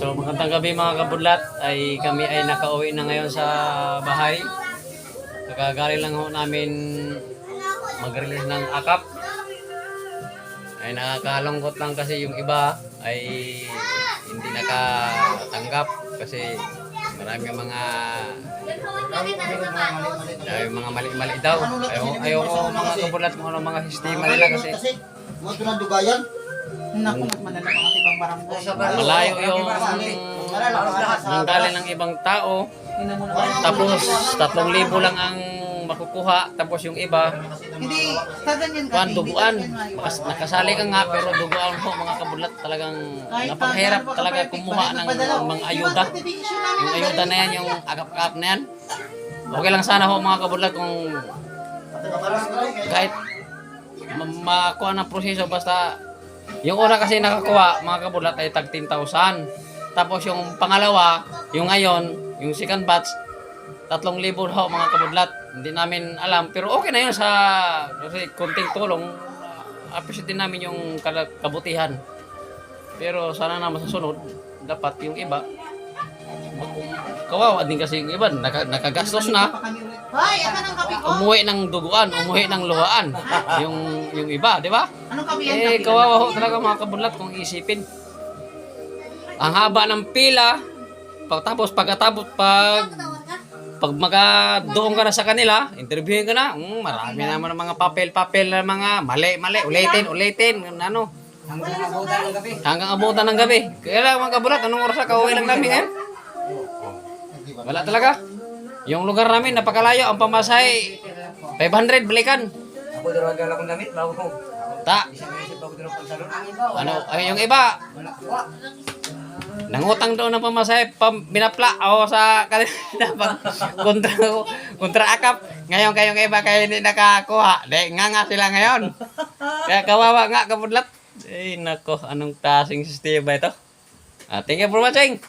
So magandang gabi mga kabudlat, ay kami ay nakauwi na ngayon sa bahay. Kakagaling lang ho namin mag-release ng akap. Ay nakakalungkot lang kasi yung iba ay hindi nakatanggap kasi marami mga mali-mali daw. Ayaw ko mga kabudlat kung ano mga sistema nila kasi mo tunadugayan. Naku, mas malala pa kasi ibang barangay. malayo yung nanggaling ng ibang tao. Tapos 3,000 lang ang makukuha. Tapos yung iba, Hindi, kaganyan kasi. kuhan, duguan. Nakasali ka nga pero duguan po mga kabudlat. Talagang napakahirap talaga kumuha ng mga ayuda. Yung ayuda na yan, yung agap-agap na yan. Okay lang sana ho mga kabudlat kung kahit makuha ng proseso basta yung una kasi nakakuha mga kabudlat ay tag 10,000. Tapos yung pangalawa, yung ngayon, yung second batch 3,000 ho mga kabudlat. Hindi namin alam pero okay na yun sa kasi konting tulong. Appreciate din namin yung kabutihan. Pero sana naman sa sunod dapat yung iba kawawa din kasi yung iba nakagastos na. Hoy, ito ng kape ko. Umuwi ng duguan, umuwi ng luhaan. yung iba, di ba? Anong kape yan? Kawawa ho talaga mga kabudlat kung isipin. Ang haba ng pila, pagkatapos pag magadoon ka na sa kanila, interviewin ka na, marami naman ng mga papel na mga mali, ulitin, ano. Hanggang abutan ng gabi. Kaya lang mga kabudlat, anong oras na kauwi lang namin ngayon? Wala talaga. Yung lugar namin, napakalayo. Ang pamasahe, 500 balikan. Ako dalawa akong damit bago ko. Ta. Isip ako dalawa pagsalon. Ano, ay yung iba, nangutang doon ng pamasahe, binapla ako sa kanila kontra akap. Ngayon kayong iba kayo hindi nakakuha. Nga sila ngayon. Kaya kawawa nga kabudlat. Nako, anong klaseng sistema ito? Thank you for watching.